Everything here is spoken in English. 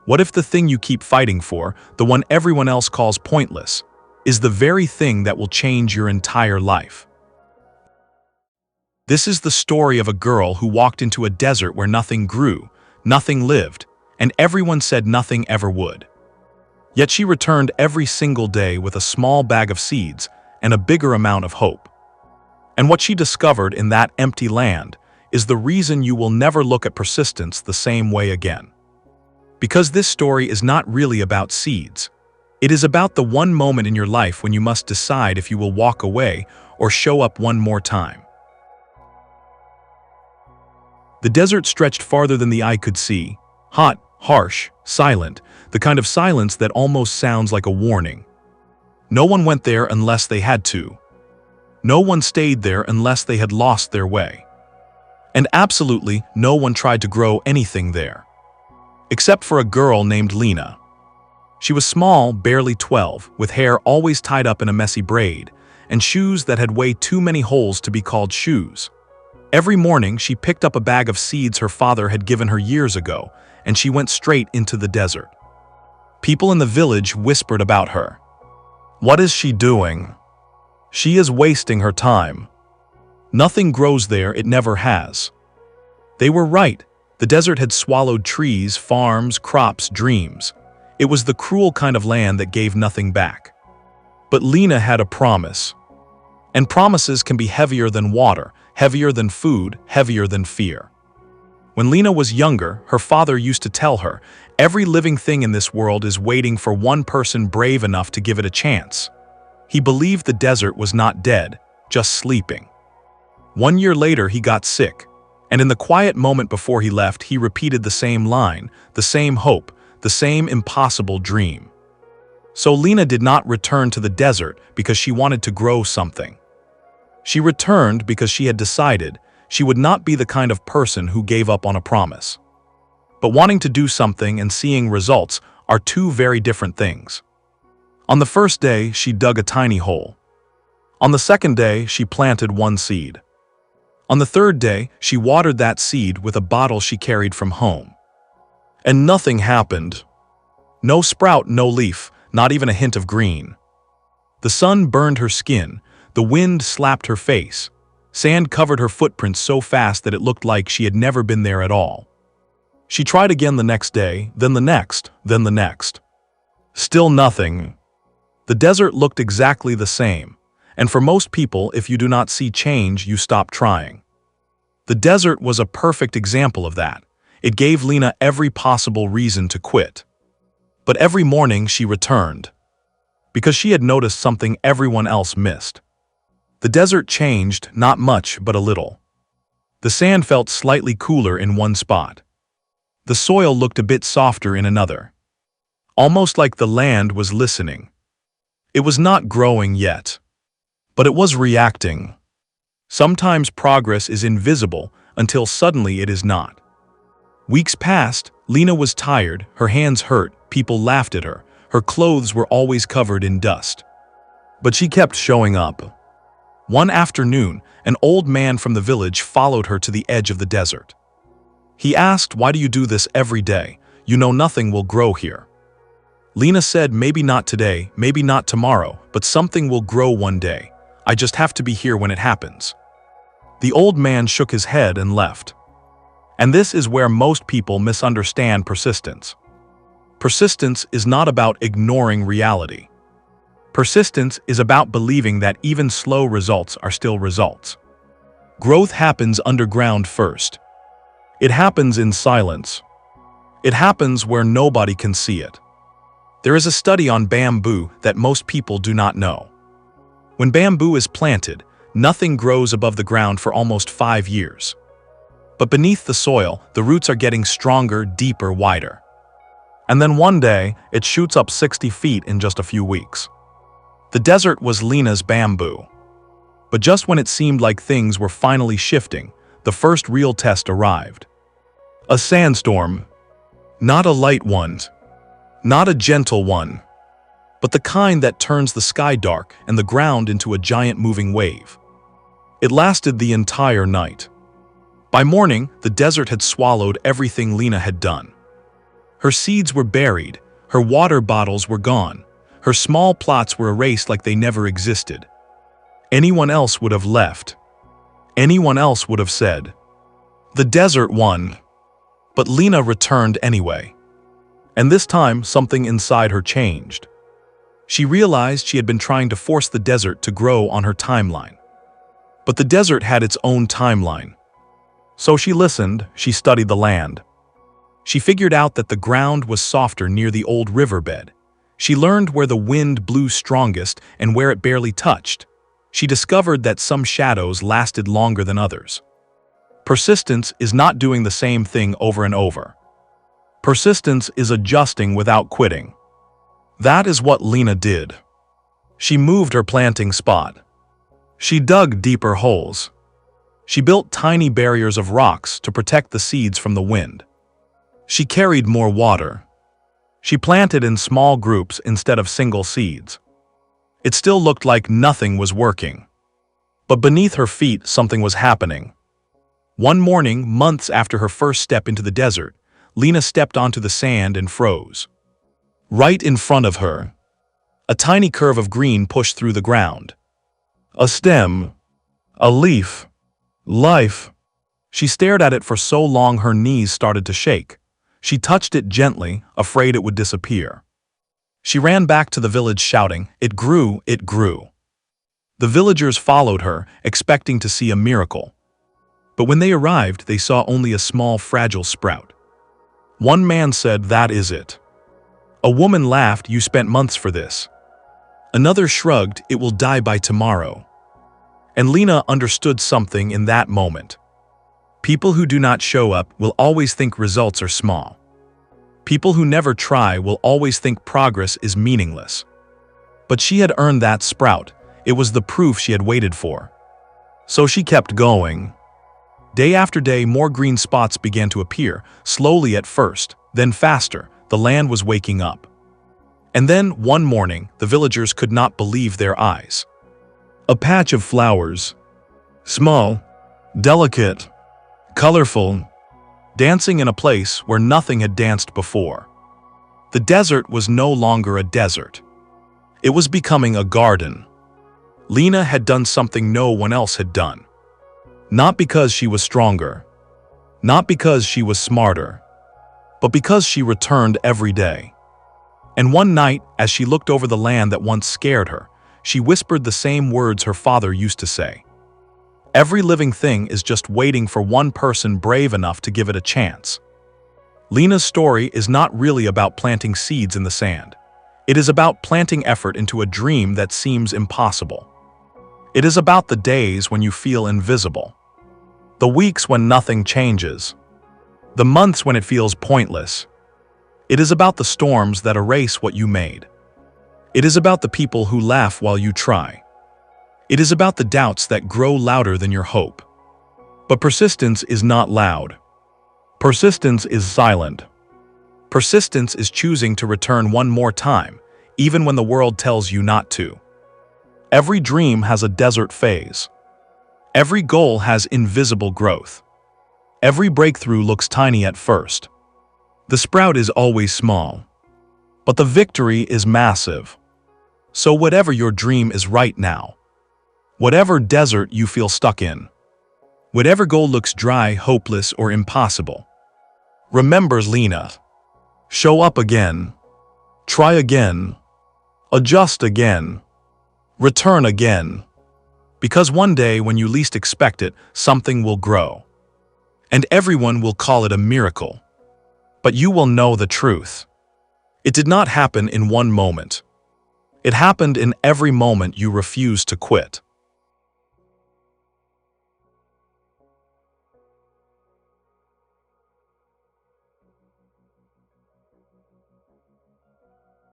What if the thing you keep fighting for, the one everyone else calls pointless, is the very thing that will change your entire life? This is the story of a girl who walked into a desert where nothing grew, nothing lived, and everyone said nothing ever would. Yet she returned every single day with a small bag of seeds and a bigger amount of hope. And what she discovered in that empty land is the reason you will never look at persistence the same way again. Because this story is not really about seeds. It is about the one moment in your life when you must decide if you will walk away or show up one more time. The desert stretched farther than the eye could see, hot, harsh, silent, the kind of silence that almost sounds like a warning. No one went there unless they had to. No one stayed there unless they had lost their way. And absolutely no one tried to grow anything there. Except for a girl named Lina. She was small, barely 12, with hair always tied up in a messy braid, and shoes that had way too many holes to be called shoes. Every morning, she picked up a bag of seeds her father had given her years ago, and she went straight into the desert. People in the village whispered about her. "What is she doing? She is wasting her time. Nothing grows there, it never has." They were right. The desert had swallowed trees, farms, crops, dreams. It was the cruel kind of land that gave nothing back. But Lina had a promise. And promises can be heavier than water, heavier than food, heavier than fear. When Lina was younger, her father used to tell her, "Every living thing in this world is waiting for one person brave enough to give it a chance." He believed the desert was not dead, just sleeping. 1 year later, he got sick, and in the quiet moment before he left, he repeated the same line, the same hope, the same impossible dream. So Lina did not return to the desert because she wanted to grow something. She returned because she had decided she would not be the kind of person who gave up on a promise. But wanting to do something and seeing results are two very different things. On the first day, she dug a tiny hole. On the second day, she planted one seed. On the third day, she watered that seed with a bottle she carried from home. And nothing happened. No sprout, no leaf, not even a hint of green. The sun burned her skin, the wind slapped her face. Sand covered her footprints so fast that it looked like she had never been there at all. She tried again the next day, then the next, then the next. Still nothing. The desert looked exactly the same, and for most people, if you do not see change, you stop trying. The desert was a perfect example of that. It gave Lina every possible reason to quit. But every morning she returned, because she had noticed something everyone else missed. The desert changed, not much, but a little. The sand felt slightly cooler in one spot. The soil looked a bit softer in another. Almost like the land was listening. It was not growing yet, but it was reacting. Sometimes progress is invisible until suddenly it is not. Weeks passed, Lina was tired, her hands hurt, people laughed at her, her clothes were always covered in dust. But she kept showing up. One afternoon, an old man from the village followed her to the edge of the desert. He asked, "Why do you do this every day? You know nothing will grow here." Lina said, "Maybe not today, maybe not tomorrow, but something will grow one day. I just have to be here when it happens." The old man shook his head and left. And this is where most people misunderstand persistence. Persistence is not about ignoring reality. Persistence is about believing that even slow results are still results. Growth happens underground first. It happens in silence. It happens where nobody can see it. There is a study on bamboo that most people do not know. When bamboo is planted, nothing grows above the ground for almost 5 years. But beneath the soil, the roots are getting stronger, deeper, wider. And then one day, it shoots up 60 feet in just a few weeks. The desert was Lina's bamboo. But just when it seemed like things were finally shifting, the first real test arrived. A sandstorm. Not a light one. Not a gentle one. But the kind that turns the sky dark and the ground into a giant moving wave. It lasted the entire night. By morning, the desert had swallowed everything Lina had done. Her seeds were buried, her water bottles were gone, her small plots were erased like they never existed. Anyone else would have left. Anyone else would have said, "The desert won." But Lina returned anyway. And this time, something inside her changed. She realized she had been trying to force the desert to grow on her timeline. But the desert had its own timeline. So she listened, she studied the land. She figured out that the ground was softer near the old riverbed. She learned where the wind blew strongest and where it barely touched. She discovered that some shadows lasted longer than others. Persistence is not doing the same thing over and over. Persistence is adjusting without quitting. That is what Lina did. She moved her planting spot. She dug deeper holes. She built tiny barriers of rocks to protect the seeds from the wind. She carried more water. She planted in small groups instead of single seeds. It still looked like nothing was working. But beneath her feet, something was happening. One morning, months after her first step into the desert, Lina stepped onto the sand and froze. Right in front of her, a tiny curve of green pushed through the ground. A stem, a leaf, life. She stared at it for so long her knees started to shake. She touched it gently, afraid it would disappear. She ran back to the village shouting, "It grew, it grew." The villagers followed her, expecting to see a miracle. But when they arrived, they saw only a small, fragile sprout. One man said, "That is it." A woman laughed, "You spent months for this." Another shrugged, "It will die by tomorrow." And Lina understood something in that moment. People who do not show up will always think results are small. People who never try will always think progress is meaningless. But she had earned that sprout. It was the proof she had waited for. So she kept going. Day after day, more green spots began to appear, slowly at first, then faster. The land was waking up. And then, one morning, the villagers could not believe their eyes. A patch of flowers. Small, delicate, colorful, dancing in a place where nothing had danced before. The desert was no longer a desert. It was becoming a garden. Lina had done something no one else had done. Not because she was stronger, not because she was smarter, but because she returned every day. And one night, as she looked over the land that once scared her, she whispered the same words her father used to say. Every living thing is just waiting for one person brave enough to give it a chance. Lina's story is not really about planting seeds in the sand. It is about planting effort into a dream that seems impossible. It is about the days when you feel invisible. The weeks when nothing changes. The months when it feels pointless. It is about the storms that erase what you made. It is about the people who laugh while you try. It is about the doubts that grow louder than your hope. But persistence is not loud. Persistence is silent. Persistence is choosing to return one more time, even when the world tells you not to. Every dream has a desert phase. Every goal has invisible growth. Every breakthrough looks tiny at first. The sprout is always small, but the victory is massive. So whatever your dream is right now, whatever desert you feel stuck in, whatever goal looks dry, hopeless, or impossible, remember Lina. Show up again. Try again. Adjust again. Return again. Because one day, when you least expect it, something will grow. And everyone will call it a miracle. But you will know the truth. It did not happen in one moment. It happened in every moment you refused to quit.